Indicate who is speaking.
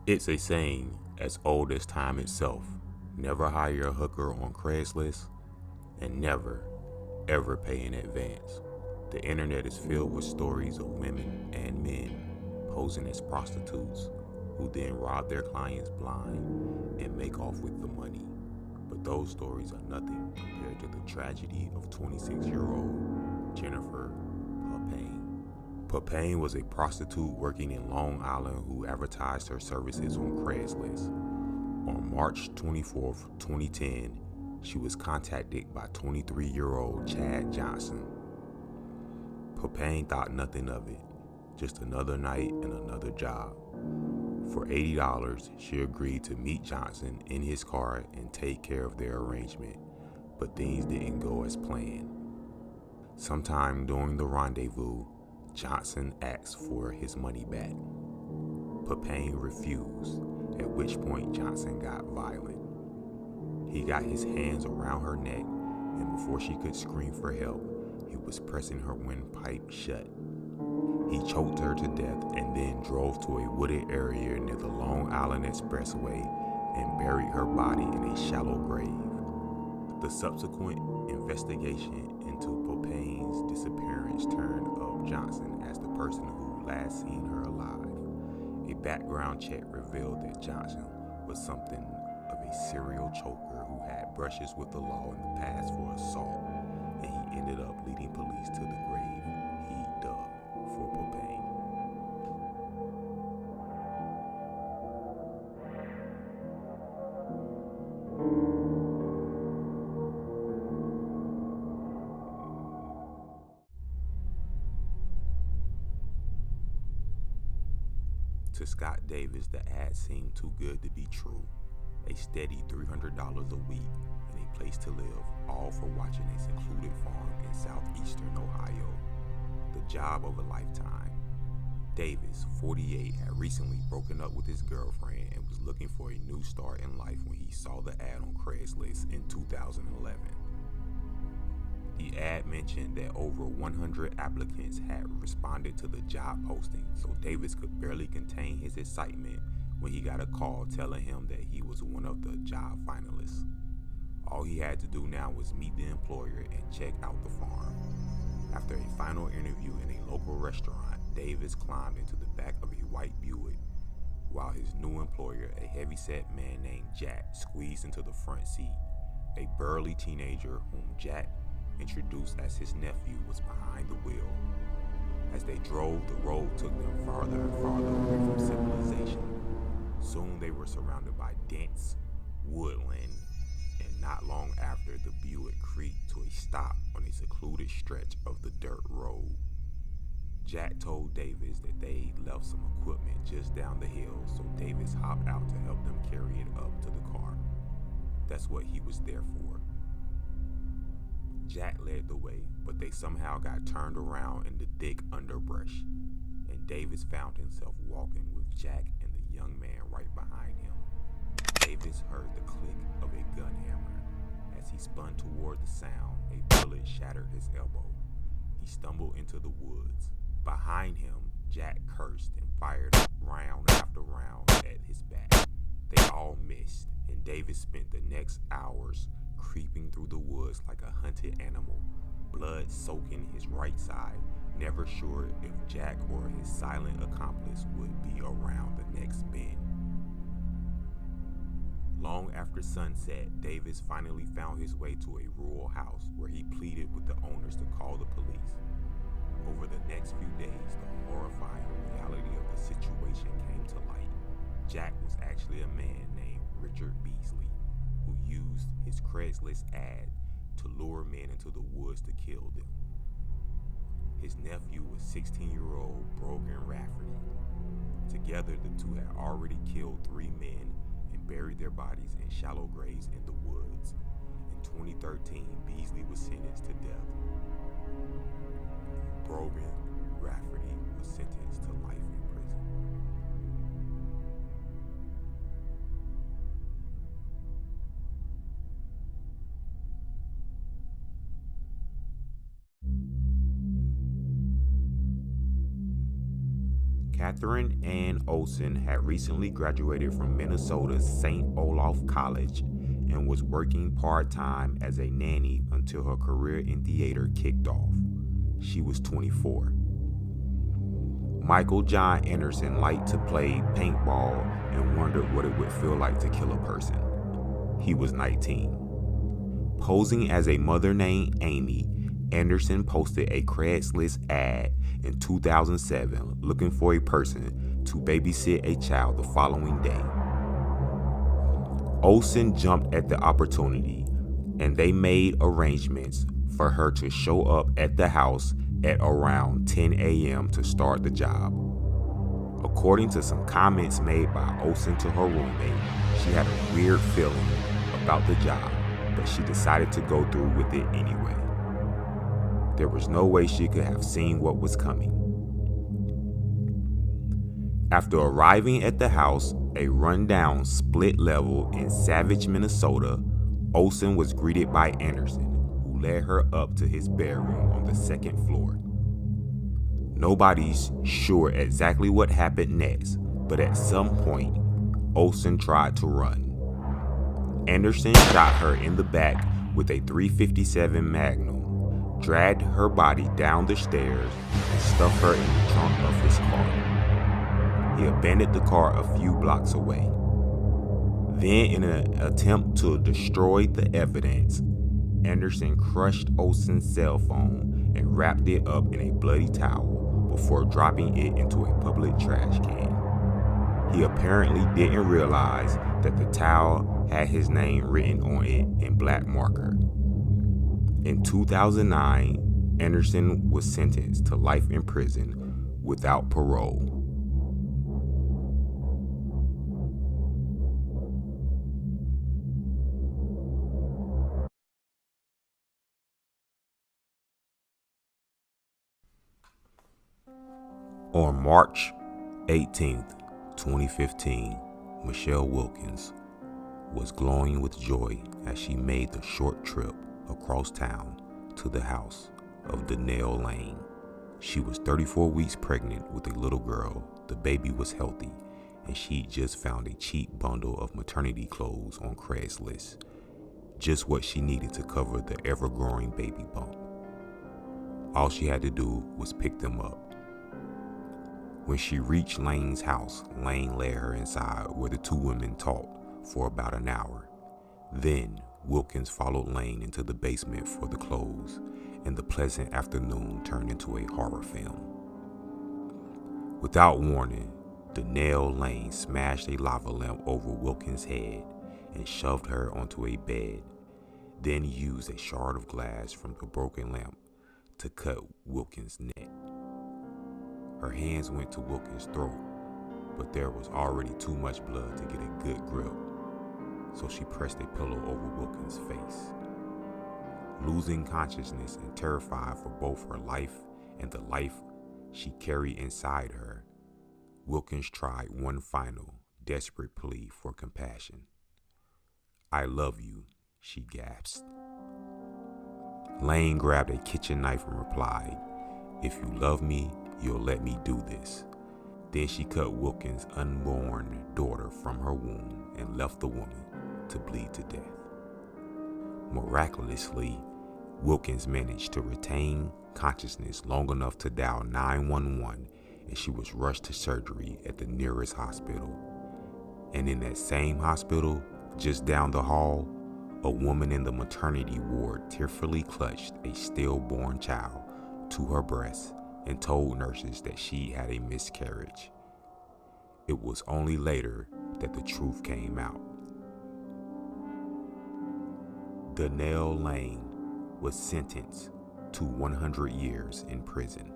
Speaker 1: It's a saying as old as time itself. Never hire a hooker on Craigslist and never, ever pay in advance. The internet is filled with stories of women and men posing as prostitutes who then rob their clients blind and make off with the money. But those stories are nothing compared to the tragedy of 26-year-old Jennifer Papane. Papane was a prostitute working in Long Island who advertised her services on Craigslist. On March 24, 2010, she was contacted by 23-year-old Chad Johnson. Papane thought nothing of it, just another night and another job. For $80, she agreed to meet Johnson in his car and take care of their arrangement, but things didn't go as planned. Sometime during the rendezvous, Johnson asked for his money back. Papane refused, at which point Johnson got violent. He got his hands around her neck, and before she could scream for help, he was pressing her windpipe shut. He choked her to death and then drove to a wooded area near the Long Island Expressway and buried her body in a shallow grave. The subsequent investigation into Papane's disappearance turned up Johnson as the person who last seen her alive. A background check revealed that Johnson was something of a serial choker who had brushes with the law in the past for assault, and he ended up leading police to the grave he dug for Papane. To Scott Davis, the ad seemed too good to be true. A steady $300 a week and a place to live, all for watching a secluded farm in southeastern Ohio. The job of a lifetime. Davis, 48, had recently broken up with his girlfriend and was looking for a new start in life when he saw the ad on Craigslist in 2011. The ad mentioned that over 100 applicants had responded to the job posting, so Davis could barely contain his excitement when he got a call telling him that he was one of the job finalists. All he had to do now was meet the employer and check out the farm. After a final interview in a local restaurant, Davis climbed into the back of a white Buick, while his new employer, a heavyset man named Jack, squeezed into the front seat. A burly teenager whom Jack introduced as his nephew was behind the wheel. As they drove, the road took them farther and farther away from civilization. Soon they were surrounded by dense woodland, and not long after, the Buick creaked to a stop on a secluded stretch of the dirt road. Jack told Davis that they left some equipment just down the hill, so Davis hopped out to help them carry it up to the car. That's what he was there for. Jack led the way, but they somehow got turned around in the thick underbrush, and Davis found himself walking with Jack and the young man right behind him. Davis heard the click of a gun hammer. As he spun toward the sound, a bullet shattered his elbow. He stumbled into the woods. Behind him, Jack cursed and fired round after round at his back. They all missed, and Davis spent the next hours creeping through the woods like a hunted animal, blood soaking his right side, never sure if Jack or his silent accomplice would be around the next bend. Long after sunset, Davis finally found his way to a rural house where he pleaded with the owners to call the police. Over the next few days, the horrifying reality of the situation came to light. Jack was actually a man named Richard Beasley, who used his Craigslist ad to lure men into the woods to kill them. His nephew was 16-year-old Brogan Rafferty. Together, the two had already killed 3 men and buried their bodies in shallow graves in the woods. In 2013, Beasley was sentenced to death. Brogan Rafferty was sentenced to life in prison. Catherine Ann Olson had recently graduated from Minnesota's St. Olaf College and was working part-time as a nanny until her career in theater kicked off. She was 24. Michael John Anderson liked to play paintball and wondered what it would feel like to kill a person. He was 19. Posing as a mother named Amy, Anderson posted a Craigslist ad in 2007 looking for a person to babysit a child the following day. Olson jumped at the opportunity, and they made arrangements for her to show up at the house at around 10 a.m. to start the job. According to some comments made by Olson to her roommate, she had a weird feeling about the job, but she decided to go through with it anyway. There was no way she could have seen what was coming. After arriving at the house, a rundown split level in Savage, Minnesota, Olson was greeted by Anderson, who led her up to his bedroom on the second floor. Nobody's sure exactly what happened next, but at some point, Olson tried to run. Anderson shot her in the back with a .357 Magnum, dragged her body down the stairs, and stuffed her in the trunk of his car. He abandoned the car a few blocks away. Then, in an attempt to destroy the evidence, Anderson crushed Olson's cell phone and wrapped it up in a bloody towel before dropping it into a public trash can. He apparently didn't realize that the towel had his name written on it in black marker. In 2009, Anderson was sentenced to life in prison without parole. On March 18th, 2015, Michelle Wilkins was glowing with joy as she made the short trip across town to the house of Donnell Lane. She was 34 weeks pregnant with a little girl. The baby was healthy, and she'd just found a cheap bundle of maternity clothes on Craigslist, just what she needed to cover the ever-growing baby bump. All she had to do was pick them up. When she reached Lane's house, Lane led her inside where the two women talked for about an hour. Then, Wilkins followed Lane into the basement for the clothes, and the pleasant afternoon turned into a horror film. Without warning, Donnell Lane smashed a lava lamp over Wilkins' head and shoved her onto a bed, then used a shard of glass from the broken lamp to cut Wilkins' neck. Her hands went to Wilkins' throat, but there was already too much blood to get a good grip, so she pressed a pillow over Wilkins' face. Losing consciousness and terrified for both her life and the life she carried inside her, Wilkins tried one final, desperate plea for compassion. "I love you," she gasped. Lane grabbed a kitchen knife and replied, "If you love me, you'll let me do this." Then she cut Wilkins' unborn daughter from her womb and left the woman to bleed to death. Miraculously, Wilkins managed to retain consciousness long enough to dial 911, and she was rushed to surgery at the nearest hospital. And in that same hospital, just down the hall, a woman in the maternity ward tearfully clutched a stillborn child to her breast and told nurses that she had a miscarriage. It was only later that the truth came out. Donnell Lane was sentenced to 100 years in prison.